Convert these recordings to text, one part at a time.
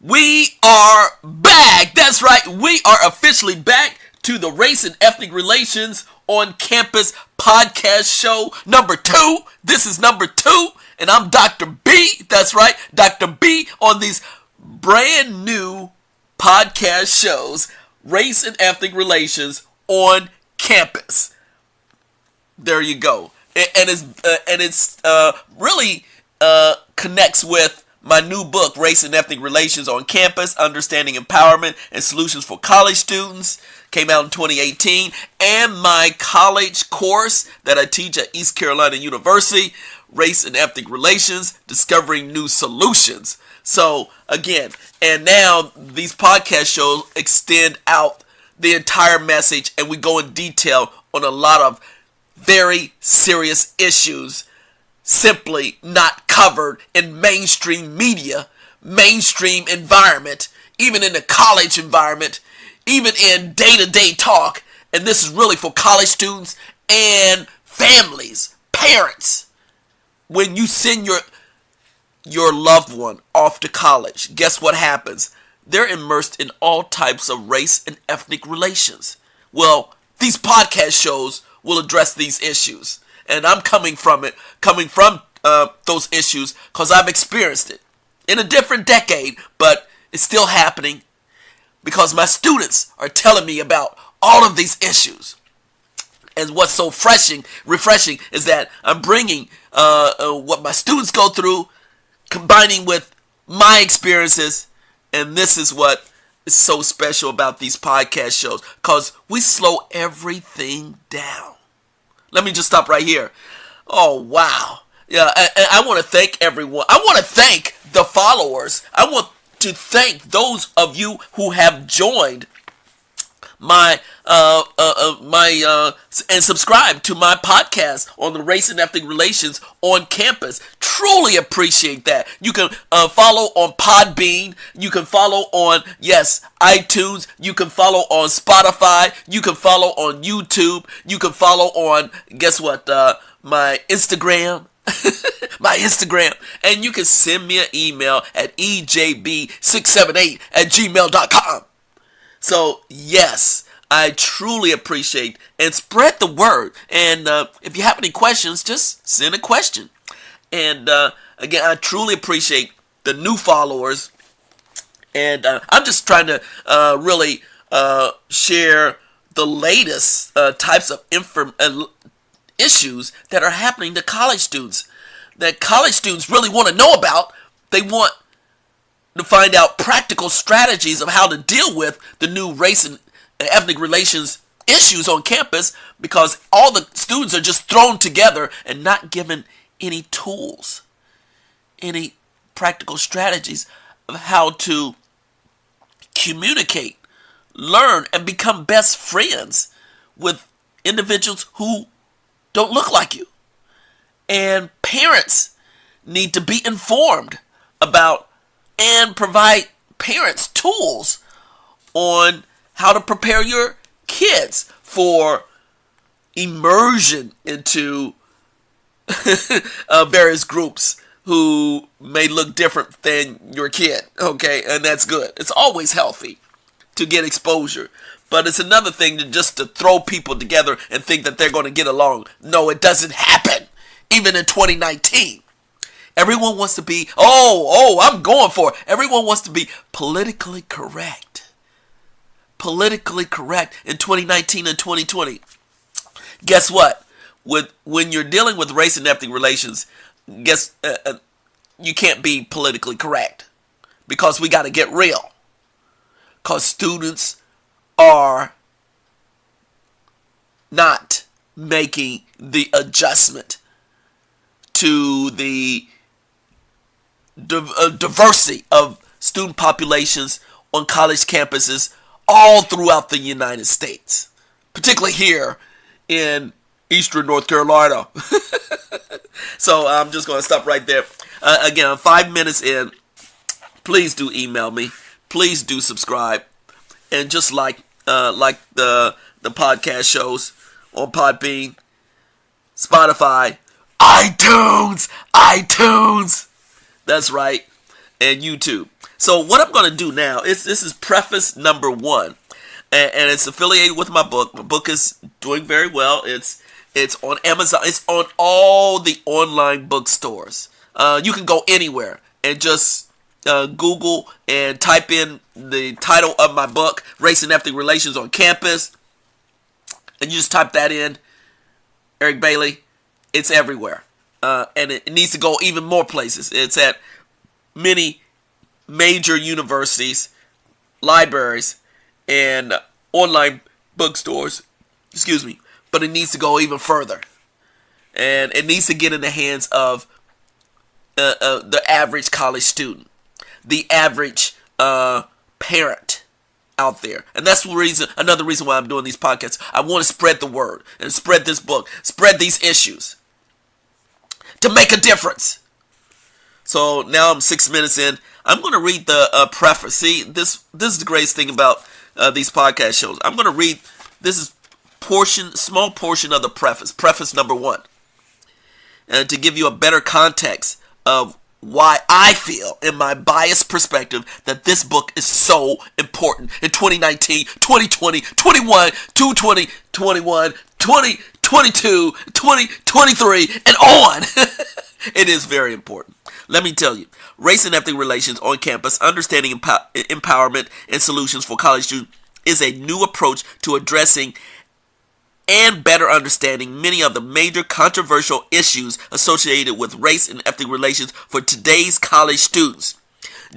We are back. That's right. We are officially back to the Race and Ethnic Relations on Campus podcast show number 2. This is number 2, and I'm Dr. B. That's right, Dr. B on these brand new podcast shows, Race and Ethnic Relations on Campus. There you go. And it's really connects with my new book, Race and Ethnic Relations on Campus, Understanding Empowerment and Solutions for College Students, came out in 2018, and my college course that I teach at East Carolina University, Race and Ethnic Relations, Discovering New Solutions. So, again, and now these podcast shows extend out the entire message, and we go in detail on a lot of very serious issues simply not covered in mainstream media, mainstream environment, even in the college environment, even in day-to-day talk. And this is really for college students and families, parents. When you send your loved one off to college, guess what happens? They're immersed in all types of race and ethnic relations. Well, these podcast shows will address these issues. And I'm coming from those issues because I've experienced it in a different decade, but it's still happening because my students are telling me about all of these issues. And what's so refreshing is that I'm bringing what my students go through, combining with my experiences, and this is what is so special about these podcast shows, because we slow everything down. Let me just stop right here. Oh, wow. Yeah, I want to thank everyone. I want to thank the followers. I want to thank those of you who have joined my and subscribe to my podcast on the Race and Ethnic Relations on Campus. Truly appreciate that. You can follow on Podbean. You can follow on, iTunes. You can follow on Spotify. You can follow on YouTube. You can follow on, my Instagram. My Instagram. And you can send me an email at ejb678@gmail.com. So, yes, I truly appreciate and spread the word. And if you have any questions, just send a question. And again, I truly appreciate the new followers. And I'm just trying to really share the latest types of issues that are happening to college students, that college students really want to know about. They want to find out practical strategies of how to deal with the new race and ethnic relations issues on campus, because all the students are just thrown together and not given any tools, any practical strategies of how to communicate, learn, and become best friends with individuals who don't look like you. And parents need to be informed about and provide parents tools on how to prepare your kids for immersion into various groups who may look different than your kid, okay? And that's good. It's always healthy to get exposure. But it's another thing to throw people together and think that they're going to get along. No, it doesn't happen. Even in 2019. Everyone wants to be, I'm going for it. Everyone wants to be politically correct. Politically correct in 2019 and 2020. Guess what? When you're dealing with race and ethnic relations, you can't be politically correct. Because we got to get real. Because students are not making the adjustment to the diversity of student populations on college campuses all throughout the United States, particularly here in Eastern North Carolina. So I'm just going to stop right there. Again, I'm 5 minutes in. Please do email me. Please do subscribe. And just like the podcast shows on Podbean, Spotify, iTunes. That's right. and YouTube. So what I'm going to do now is, this is preface number 1, and it's affiliated with my book. My book is doing very well. It's on Amazon. It's on all the online bookstores. You can go anywhere and just Google and type in the title of my book, Race and Ethnic Relations on Campus, and you just type that in, Eric Bailey. It's everywhere, and it needs to go even more places. It's at many major universities, libraries, and online bookstores. Excuse me. But it needs to go even further, and it needs to get in the hands of the average college student, the average parent out there. And that's another reason why I'm doing these podcasts. I want to spread the word and spread this book, spread these issues to make a difference. So now I'm 6 minutes in. I'm going to read the preface. See, this is the greatest thing about these podcast shows. I'm going to read, this is small portion of the preface number 1. And to give you a better context of why I feel, in my biased perspective, that this book is so important in 2019, 2020, 21, 2020, 21, 2022, 2023, and on. It is very important. Let me tell you, race and ethnic relations on campus, understanding empowerment and solutions for college students, is a new approach to addressing and better understanding many of the major controversial issues associated with race and ethnic relations for today's college students.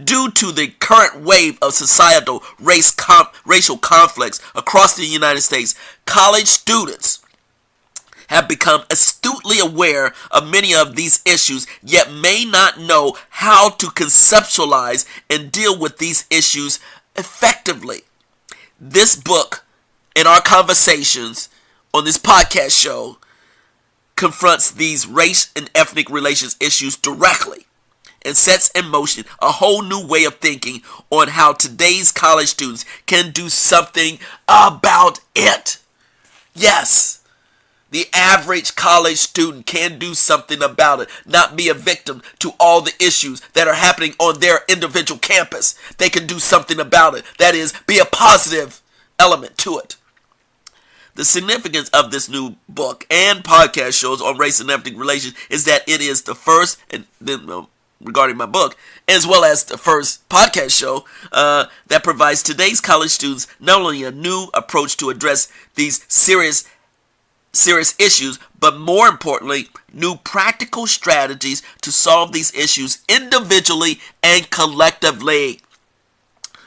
Due to the current wave of societal racial conflicts across the United States, college students have become astutely aware of many of these issues, yet may not know how to conceptualize and deal with these issues effectively. This book and our conversations on this podcast show confronts these race and ethnic relations issues directly and sets in motion a whole new way of thinking on how today's college students can do something about it. Yes. The average college student can do something about it, not be a victim to all the issues that are happening on their individual campus. They can do something about it. That is, be a positive element to it. The significance of this new book and podcast shows on race and ethnic relations is that it is the first, and then regarding my book, as well as the first podcast show that provides today's college students not only a new approach to address these serious issues, but more importantly, new practical strategies to solve these issues individually and collectively.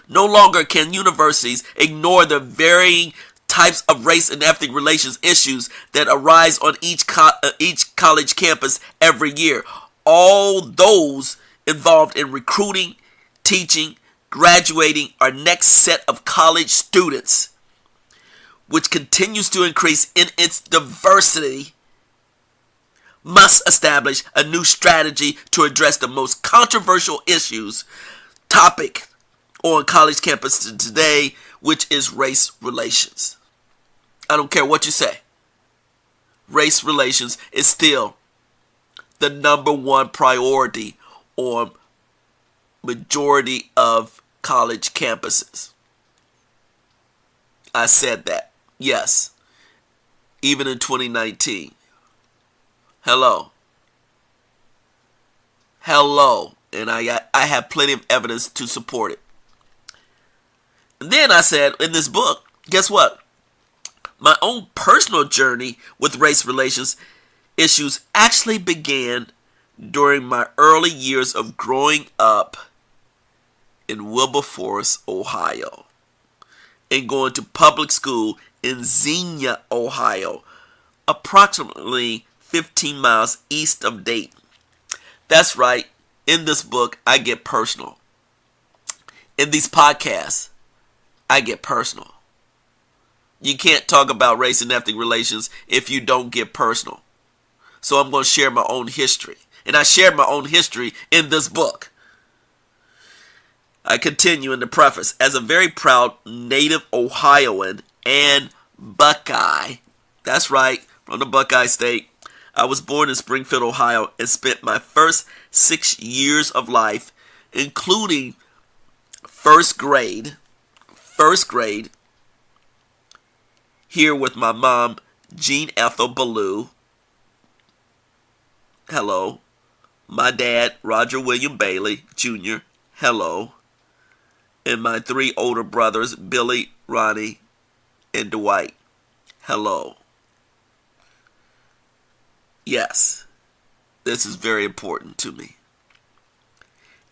No longer can universities ignore the varying types of race and ethnic relations issues that arise on each college campus every year. All those involved in recruiting, teaching, graduating our next set of college students, which continues to increase in its diversity, must establish a new strategy to address the most controversial topic on college campus today, which is race relations. I don't care what you say. Race relations is still the number 1 priority on majority of college campuses. I said that. Yes. Even in 2019. Hello. And I have plenty of evidence to support it. And then I said in this book, guess what? My own personal journey with race relations issues actually began during my early years of growing up in Wilberforce, Ohio, and going to public school in Xenia, Ohio, approximately 15 miles east of Dayton. That's right, in this book, I get personal. In these podcasts, I get personal. You can't talk about race and ethnic relations if you don't get personal. So I'm going to share my own history. And I shared my own history in this book. I continue in the preface. As a very proud native Ohioan and Buckeye, that's right, from the Buckeye State, I was born in Springfield, Ohio, and spent my first 6 years of life including first grade, here with my mom, Jean Ethel Ballou. Hello. My dad, Roger William Bailey, Jr. Hello. And my 3 older brothers, Billy, Ronnie, and Dwight. Hello. Yes, this is very important to me.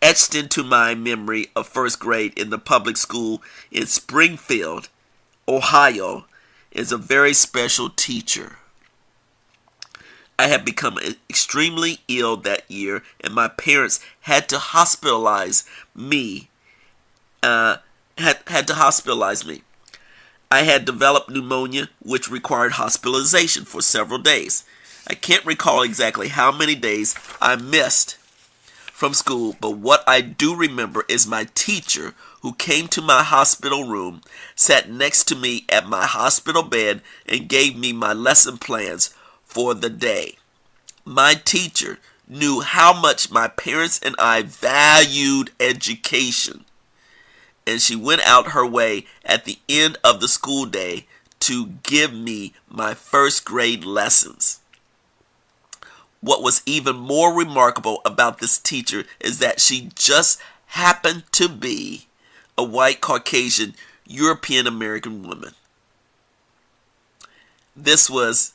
Etched into my memory of first grade in the public school in Springfield, Ohio, is a very special teacher. I had become extremely ill that year, and my parents had to hospitalize me. I had developed pneumonia, which required hospitalization for several days. I can't recall exactly how many days I missed from school, but what I do remember is my teacher, who came to my hospital room, sat next to me at my hospital bed and gave me my lesson plans for the day. My teacher knew how much my parents and I valued education, and she went out her way at the end of the school day to give me my first grade lessons. What was even more remarkable about this teacher is that she just happened to be a white Caucasian European American woman. This was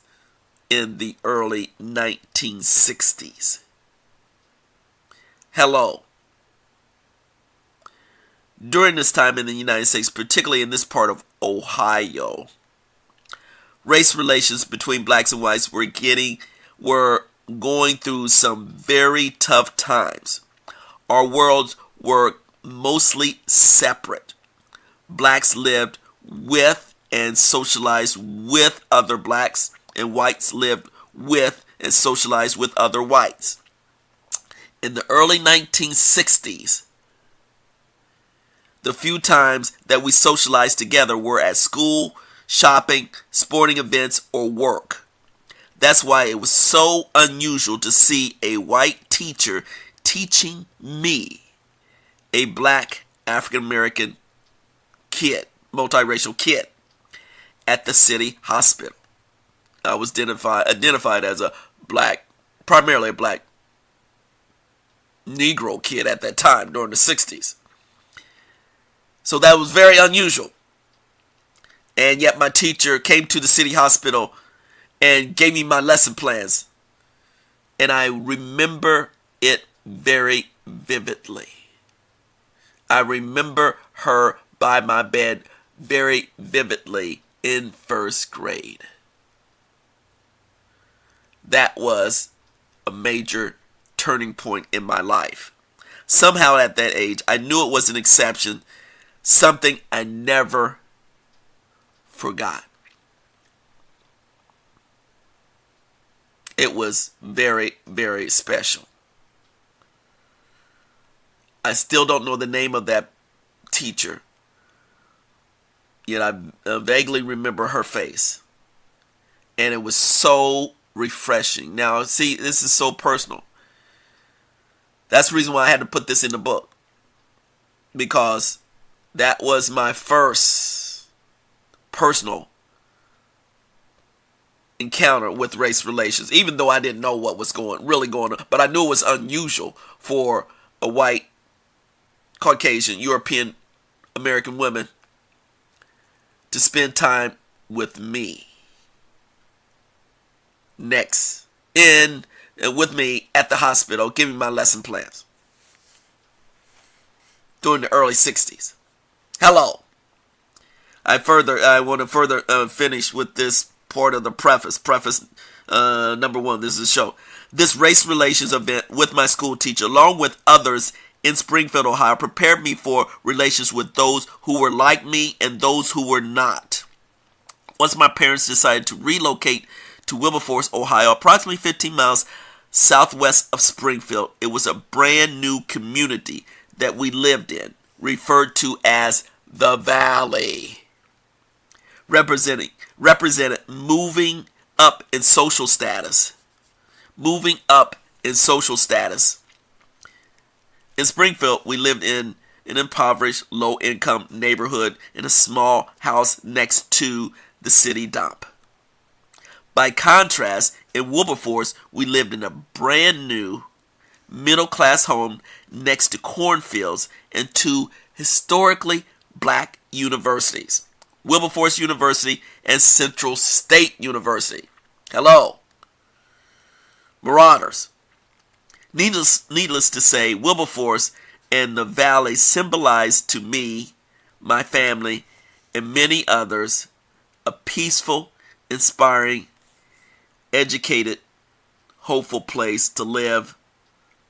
in the early 1960s. Hello. During this time in the United States, particularly in this part of Ohio, race relations between blacks and whites were going through some very tough times. Our worlds were mostly separate. Blacks lived with and socialized with other blacks, and whites lived with and socialized with other whites. In the early 1960s, the few times that we socialized together were at school, shopping, sporting events, or work. That's why it was so unusual to see a white teacher teaching me, a black African American kid, multiracial kid, at the city hospital. I was identified as a black, primarily a black Negro kid at that time during the 60s. So that was very unusual. And yet my teacher came to the city hospital and gave me my lesson plans. And I remember it very vividly. I remember her by my bed very vividly in first grade. That was a major turning point in my life. Somehow at that age, I knew it was an exception, something I never forgot. It was very, very special. I still don't know the name of that teacher, yet I vaguely remember her face. And it was so refreshing. Now, see, this is so personal. That's the reason why I had to put this in the book. Because that was my first personal encounter with race relations, even though I didn't know what was really going on. But I knew it was unusual for a white, Caucasian, European American woman to spend time with me. With me at the hospital, giving my lesson plans during the early 60s. Hello. I want to further finish with this part of the preface. Preface number 1. This is a show. This race relations event with my school teacher, along with others in Springfield, Ohio, prepared me for relations with those who were like me and those who were not. Once my parents decided to relocate to Wilberforce, Ohio, approximately 15 miles southwest of Springfield, it was a brand new community that we lived in, referred to as the Valley. Represented moving up in social status. Moving up in social status. In Springfield, we lived in an impoverished, low-income neighborhood in a small house next to the city dump. By contrast, in Wilberforce, we lived in a brand new middle-class home next to cornfields and two historically black universities, Wilberforce University and Central State University. Hello, Marauders. Needless to say, Wilberforce and the Valley symbolized to me, my family, and many others a peaceful, inspiring, educated, hopeful place to live,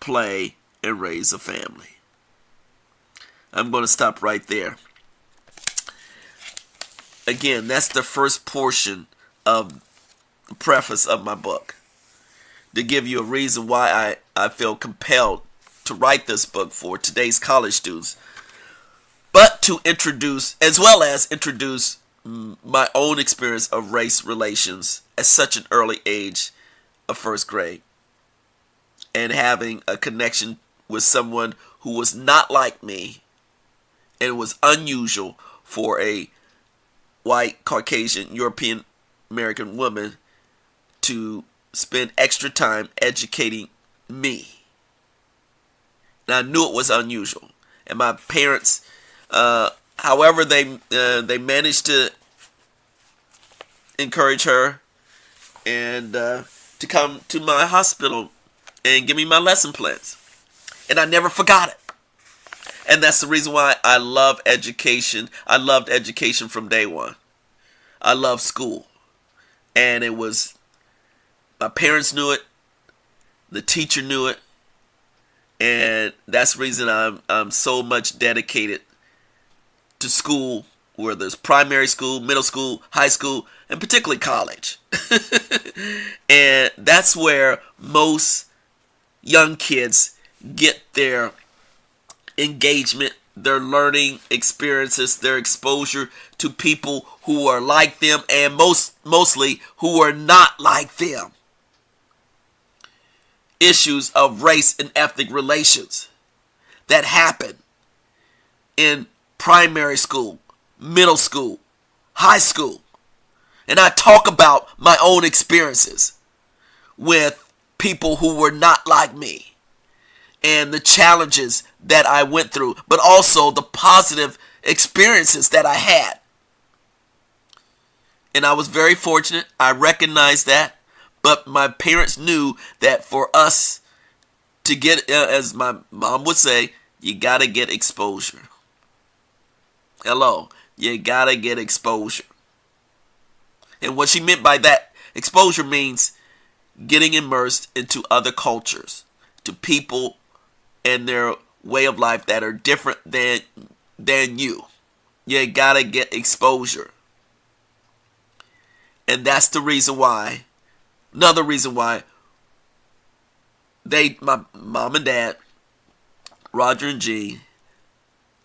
play, and raise a family. I'm going to stop right there. Again, that's the first portion of the preface of my book, to give you a reason why I feel compelled to write this book for today's college students, but to introduce, as well as introduce my own experience of race relations at such an early age of first grade, and having a connection with someone who was not like me and was unusual for a white, Caucasian, European American woman to spend extra time educating me. And I knew it was unusual. And my parents, however they managed to encourage her and to come to my hospital and give me my lesson plans. And I never forgot it. And that's the reason why I love education. I loved education from day one. I loved school. And it was, my parents knew it. The teacher knew it. And that's the reason I'm so much dedicated to school, where there's primary school, middle school, high school, and particularly college. And that's where most young kids get their engagement, their learning experiences, their exposure to people who are like them, and mostly who are not like them. Issues of race and ethnic relations that happen in primary school, middle school, high school. And I talk about my own experiences with people who were not like me and the challenges that I went through, but also the positive experiences that I had. And I was very fortunate. I recognized that. But my parents knew that for us to get, as my mom would say, you got to get exposure. Hello, you got to get exposure. And what she meant by that, exposure means getting immersed into other cultures, to people and their way of life that are different than you. You got to get exposure. And that's the reason why. Another reason why my mom and dad, Roger and Jean,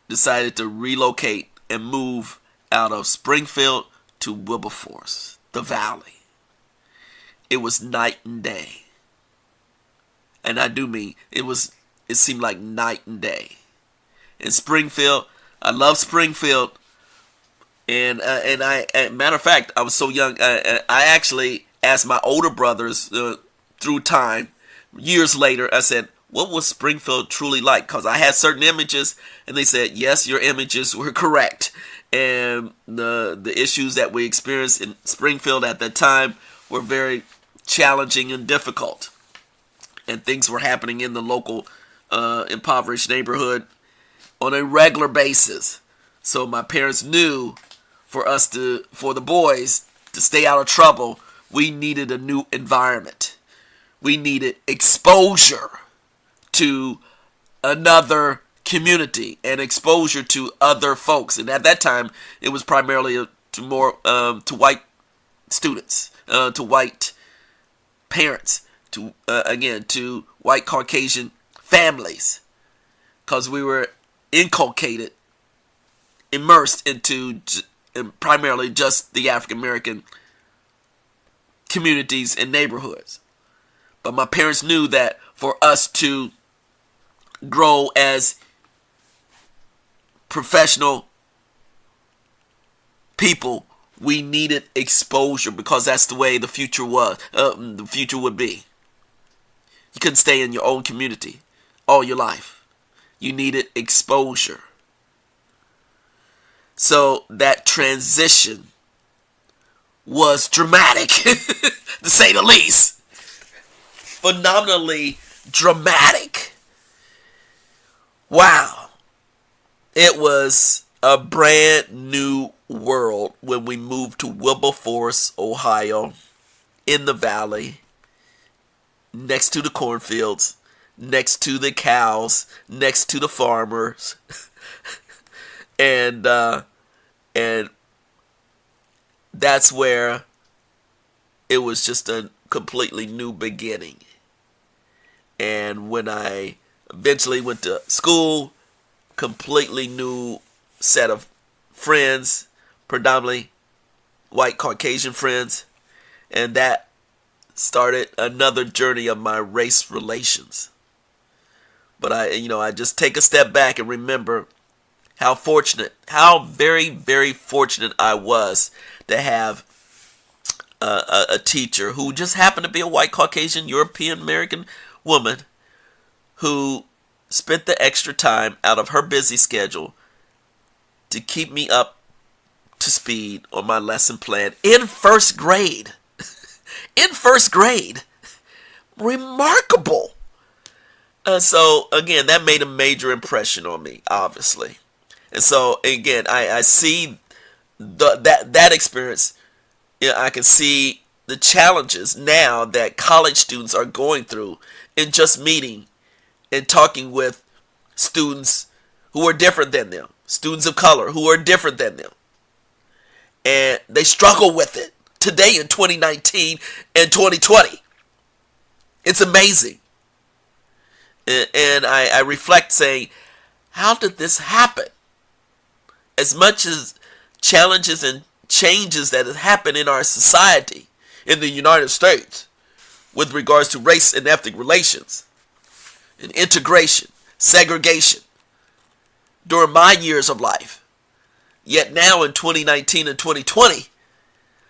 decided to relocate and move out of Springfield to Wilberforce, the Valley. It was night and day. And I do mean, it seemed like night and day. In Springfield, I love Springfield. And matter of fact, I was so young, I actually asked my older brothers through time, years later, I said, what was Springfield truly like? Because I had certain images, and they said, yes, your images were correct. And the issues that we experienced in Springfield at that time were very challenging and difficult. And things were happening in the local impoverished neighborhood on a regular basis. So my parents knew for the boys to stay out of trouble, we needed a new environment. We needed exposure to another community and exposure to other folks. And at that time, it was primarily to white students, to white parents, to white Caucasian families, because we were inculcated, immersed into primarily just the African American communities and neighborhoods. But my parents knew that for us to grow as professional people, we needed exposure because that's the way the future was. The future would be. You couldn't stay in your own community all your life. You needed exposure. So that transition was dramatic, to say the least. Phenomenally dramatic. Wow. It was a brand new world when we moved to Wilberforce, Ohio, in the valley, next to the cornfields, next to the cows, next to the farmers, and that's where it was just a completely new beginning. And when I eventually went to school, completely new set of friends, predominantly white Caucasian friends, and that started another journey of my race relations. But I just take a step back and remember how very, very fortunate I was to have a teacher who just happened to be a white Caucasian European American woman who spent the extra time out of her busy schedule to keep me up to speed on my lesson plan in first grade. In first grade. Remarkable. So, again, that made a major impression on me, obviously. And so, again, I see that experience. I can see the challenges now that college students are going through in just meeting and talking with students who are different than them. Students of color who are different than them. And they struggle with it today in 2019 and 2020. It's amazing. And I reflect saying, how did this happen? As much as challenges and changes that have happened in our society in the United States with regards to race and ethnic relations and integration, segregation during my years of life. Yet now in 2019 and 2020,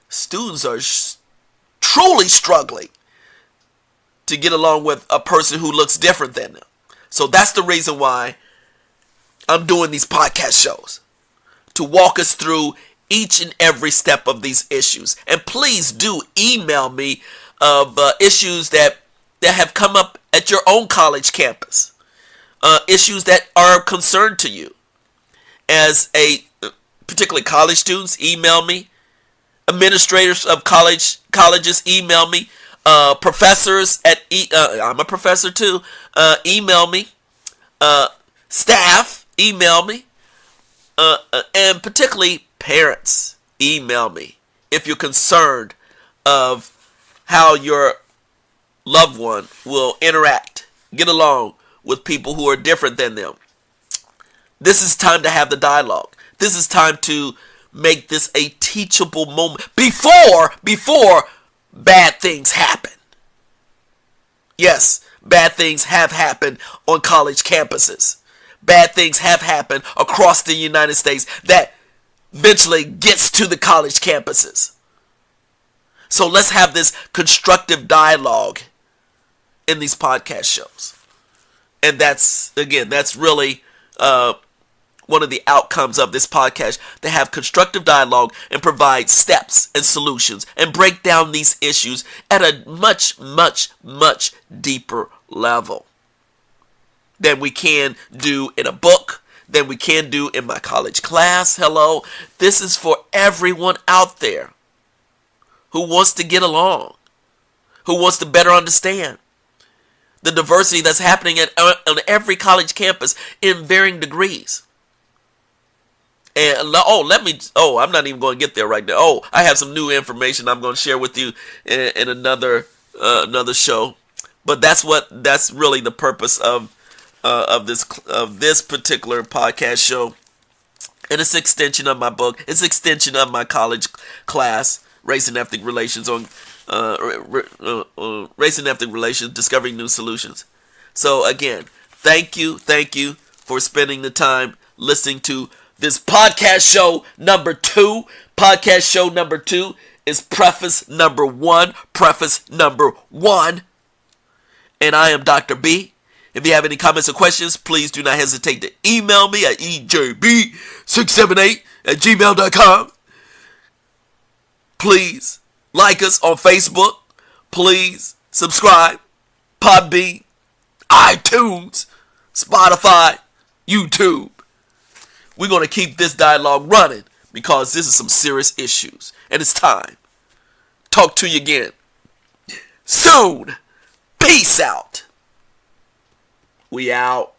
students are truly struggling to get along with a person who looks different than them. So that's the reason why I'm doing these podcast shows, to walk us through each and every step of these issues. And please do email me of issues that have come up at your own college campus, issues that are of concern to you. As particularly college students, email me. Administrators of colleges, email me. Professors I'm a professor too. Email me. Staff, email me. And particularly parents, email me if you're concerned of how your loved one will interact, get along with people who are different than them. This is time to have the dialogue. This is time to make this a teachable moment before bad things happen. Yes, bad things have happened on college campuses. Bad things have happened across the United States that eventually gets to the college campuses. So let's have this constructive dialogue in these podcast shows. And that's really one of the outcomes of this podcast, to have constructive dialogue and provide steps and solutions and break down these issues at a much, much, much deeper level than we can do in a book, than we can do in my college class. Hello, this is for everyone out there who wants to get along, who wants to better understand the diversity that's happening on every college campus in varying degrees. And I'm not even going to get there right now. Oh, I have some new information I'm going to share with you in another show. But that's really the purpose of this particular podcast show. And it's an extension of my book. It's an extension of my college class, Race and Ethnic Relations, on Race and Ethnic Relations, Discovering New Solutions. So again, Thank you for spending the time listening to this podcast show number 2. Podcast show number 2 is Preface number 1. Preface number 1. And I am Dr. B. If you have any comments or questions, please do not hesitate to email me at ejb678@gmail.com. Please like us on Facebook. Please subscribe. Podbean, iTunes, Spotify, YouTube. We're going to keep this dialogue running because this is some serious issues. And it's time. Talk to you again soon. Peace out. We out.